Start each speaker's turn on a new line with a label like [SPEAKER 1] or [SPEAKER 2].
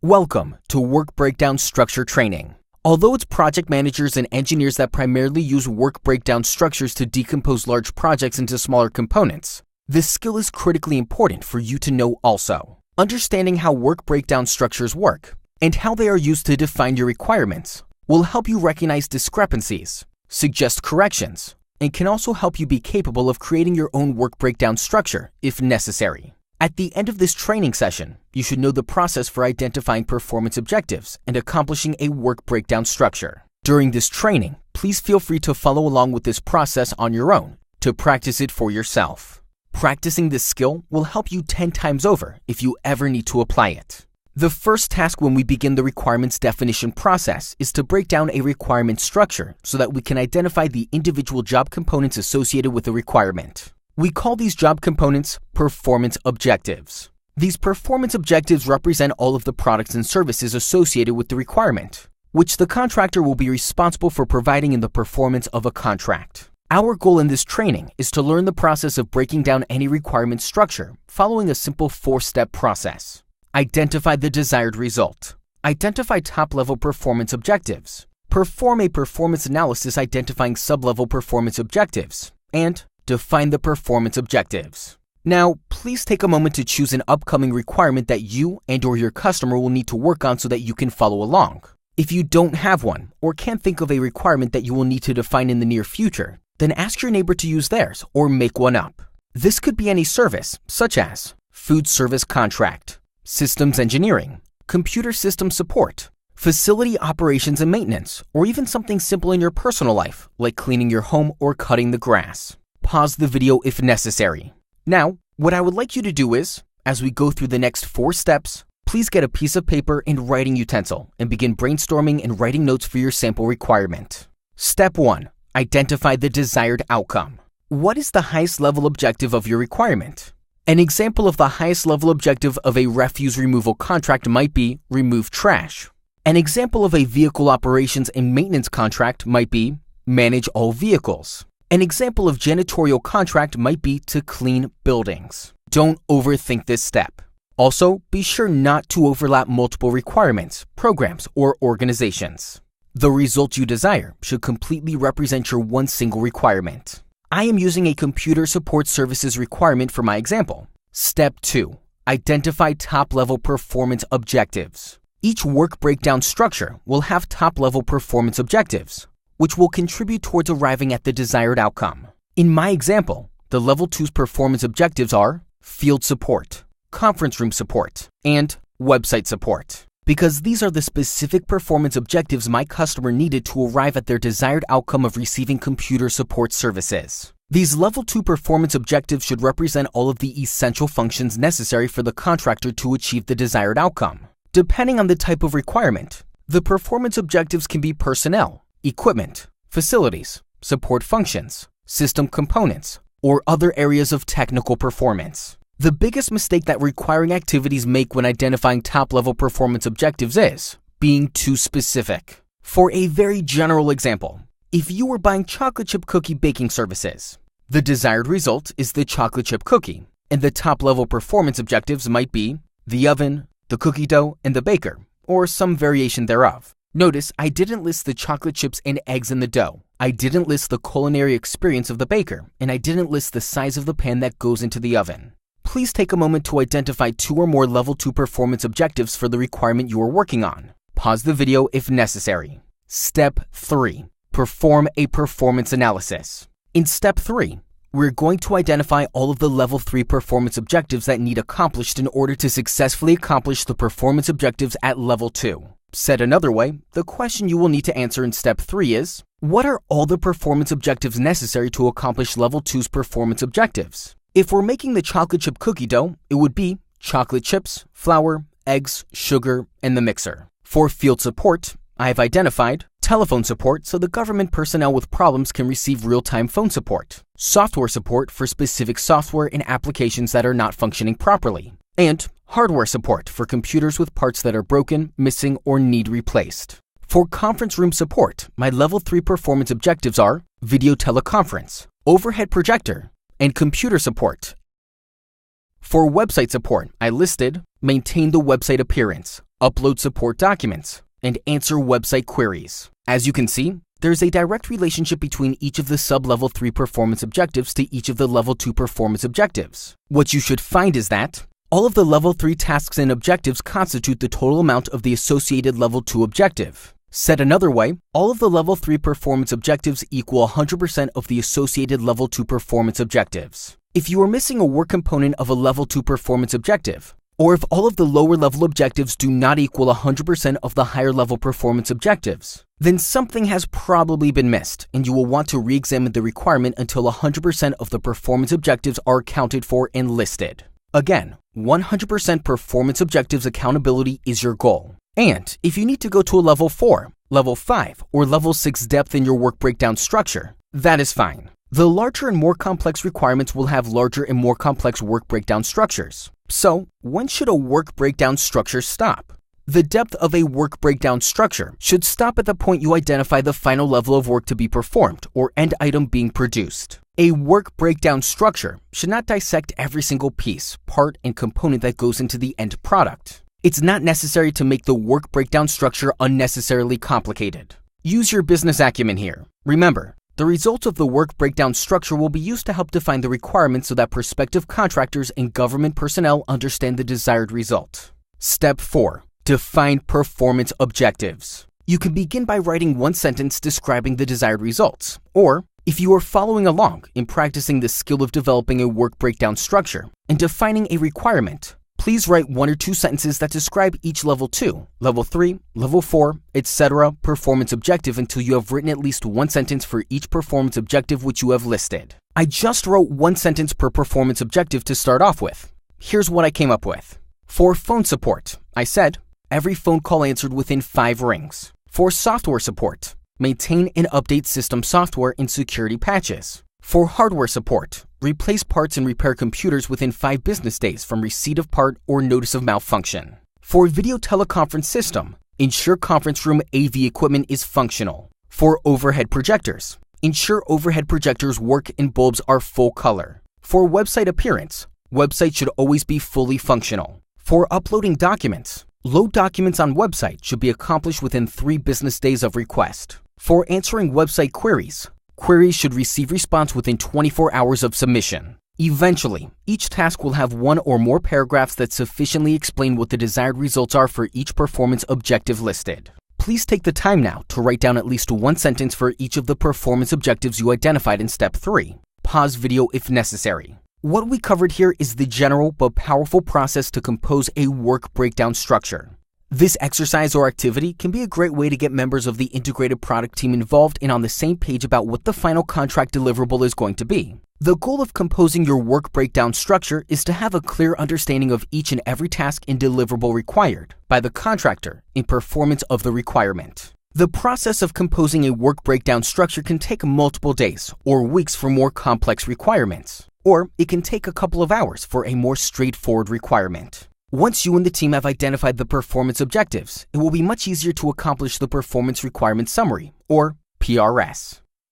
[SPEAKER 1] Welcome to Work Breakdown Structure Training. Although it's project managers and engineers that primarily use work breakdown structures to decompose large projects into smaller components, this skill is critically important for you to know also. Understanding how work breakdown structures work and how they are used to define your requirements will help you recognize discrepancies, suggest corrections, and can also help you be capable of creating your own work breakdown structure if necessary. At the end of this training session, you should know the process for identifying performance objectives and accomplishing a work breakdown structure. During this training, please feel free to follow along with this process on your own to practice it for yourself. Practicing this skill will help you 10 times over if you ever need to apply it. The first task when we begin the requirements definition process is to break down a requirement structure so that we can identify the individual job components associated with the requirement. We call these job components performance objectives. These performance objectives represent all of the products and services associated with the requirement, which the contractor will be responsible for providing in the performance of a contract. Our goal in this training is to learn the process of breaking down any requirement structure following a simple 4-step process. Identify the desired result. Identify top-level performance objectives. Perform a performance analysis identifying sub-level performance objectives. And define the performance objectives. Now, please take a moment to choose an upcoming requirement that you and/or your customer will need to work on so that you can follow along. If you don't have one or can't think of a requirement that you will need to define in the near future, then ask your neighbor to use theirs or make one up. This could be any service, such as food service contract, systems engineering, computer system support, facility operations and maintenance, or even something simple in your personal life, like cleaning your home or cutting the grass. Pause the video if necessary. Now, what I would like you to do is, as we go through the next 4 steps, please get a piece of paper and writing utensil and begin brainstorming and writing notes for your sample requirement. Step 1. Identify the desired outcome. What is the highest level objective of your requirement? An example of the highest level objective of a refuse removal contract might be remove trash. An example of a vehicle operations and maintenance contract might be manage all vehicles. An example of janitorial contract might be to clean buildings. Don't overthink this step. Also, be sure not to overlap multiple requirements, programs, or organizations. The result you desire should completely represent your one single requirement. I am using a computer support services requirement for my example. Step 2. Identify top-level performance objectives. Each work breakdown structure will have top-level performance objectives, which will contribute towards arriving at the desired outcome. In my example, the Level 2's performance objectives are field support, conference room support, and website support, because these are the specific performance objectives my customer needed to arrive at their desired outcome of receiving computer support services. These Level 2 performance objectives should represent all of the essential functions necessary for the contractor to achieve the desired outcome. Depending on the type of requirement, the performance objectives can be personnel, equipment, facilities, support functions, system components, or other areas of technical performance. The biggest mistake that requiring activities make when identifying top-level performance objectives is being too specific. For a very general example, if you were buying chocolate chip cookie baking services, the desired result is the chocolate chip cookie, and the top-level performance objectives might be the oven, the cookie dough, and the baker, or some variation thereof. Notice I didn't list the chocolate chips and eggs in the dough. I didn't list the culinary experience of the baker, and I didn't list the size of the pan that goes into the oven. Please take a moment to identify 2 or more Level 2 performance objectives for the requirement you are working on. Pause the video if necessary. Step 3. Perform a performance analysis. In Step 3, we're going to identify all of the Level 3 performance objectives that need accomplished in order to successfully accomplish the performance objectives at Level 2. Said another way, the question you will need to answer in Step 3 is, what are all the performance objectives necessary to accomplish Level 2's performance objectives? If we're making the chocolate chip cookie dough, it would be chocolate chips, flour, eggs, sugar, and the mixer. For field support, I have identified telephone support so the government personnel with problems can receive real-time phone support, software support for specific software and applications that are not functioning properly, and hardware support for computers with parts that are broken, missing, or need replaced. For conference room support, my Level 3 performance objectives are video teleconference, overhead projector, and computer support. For website support, I listed maintain the website appearance, upload support documents, and answer website queries. As you can see, there's a direct relationship between each of the sub-level 3 performance objectives to each of the level 2 performance objectives. What you should find is that all of the level 3 tasks and objectives constitute the total amount of the associated level 2 objective. Said another way, all of the level 3 performance objectives equal 100% of the associated level 2 performance objectives. If you are missing a work component of a level 2 performance objective, or if all of the lower level objectives do not equal 100% of the higher level performance objectives, then something has probably been missed and you will want to re-examine the requirement until 100% of the performance objectives are accounted for and listed. Again, 100% performance objectives accountability is your goal. And if you need to go to a level 4, level 5, or level 6 depth in your work breakdown structure, that is fine. The larger and more complex requirements will have larger and more complex work breakdown structures. So, when should a work breakdown structure stop? The depth of a work breakdown structure should stop at the point you identify the final level of work to be performed or end item being produced. A work breakdown structure should not dissect every single piece, part, and component that goes into the end product. It's not necessary to make the work breakdown structure unnecessarily complicated. Use your business acumen here. Remember, the results of the work breakdown structure will be used to help define the requirements so that prospective contractors and government personnel understand the desired result. Step 4. Define performance objectives. You can begin by writing one sentence describing the desired results, or if you are following along in practicing the skill of developing a work breakdown structure and defining a requirement, please write 1 or 2 sentences that describe each level 2, level 3, level 4, etc. performance objective until you have written at least 1 sentence for each performance objective which you have listed. I just wrote 1 sentence per performance objective to start off with. Here's what I came up with. For phone support, I said, every phone call answered within 5 rings. For software support, maintain and update system software and security patches. For hardware support, replace parts and repair computers within 5 business days from receipt of part or notice of malfunction. For video teleconference system, ensure conference room AV equipment is functional. For overhead projectors, ensure overhead projectors work and bulbs are full color. For website appearance, website should always be fully functional. For uploading documents, load documents on website should be accomplished within 3 business days of request. For answering website queries, queries should receive response within 24 hours of submission. Eventually, each task will have 1 or more paragraphs that sufficiently explain what the desired results are for each performance objective listed. Please take the time now to write down at least 1 sentence for each of the performance objectives you identified in step 3. Pause video if necessary. What we covered here is the general but powerful process to compose a work breakdown structure. This exercise or activity can be a great way to get members of the integrated product team involved and on the same page about what the final contract deliverable is going to be. The goal of composing your work breakdown structure is to have a clear understanding of each and every task and deliverable required by the contractor in performance of the requirement. The process of composing a work breakdown structure can take multiple days or weeks for more complex requirements, or it can take a couple of hours for a more straightforward requirement. Once you and the team have identified the performance objectives, it will be much easier to accomplish the performance requirement summary, or PRS.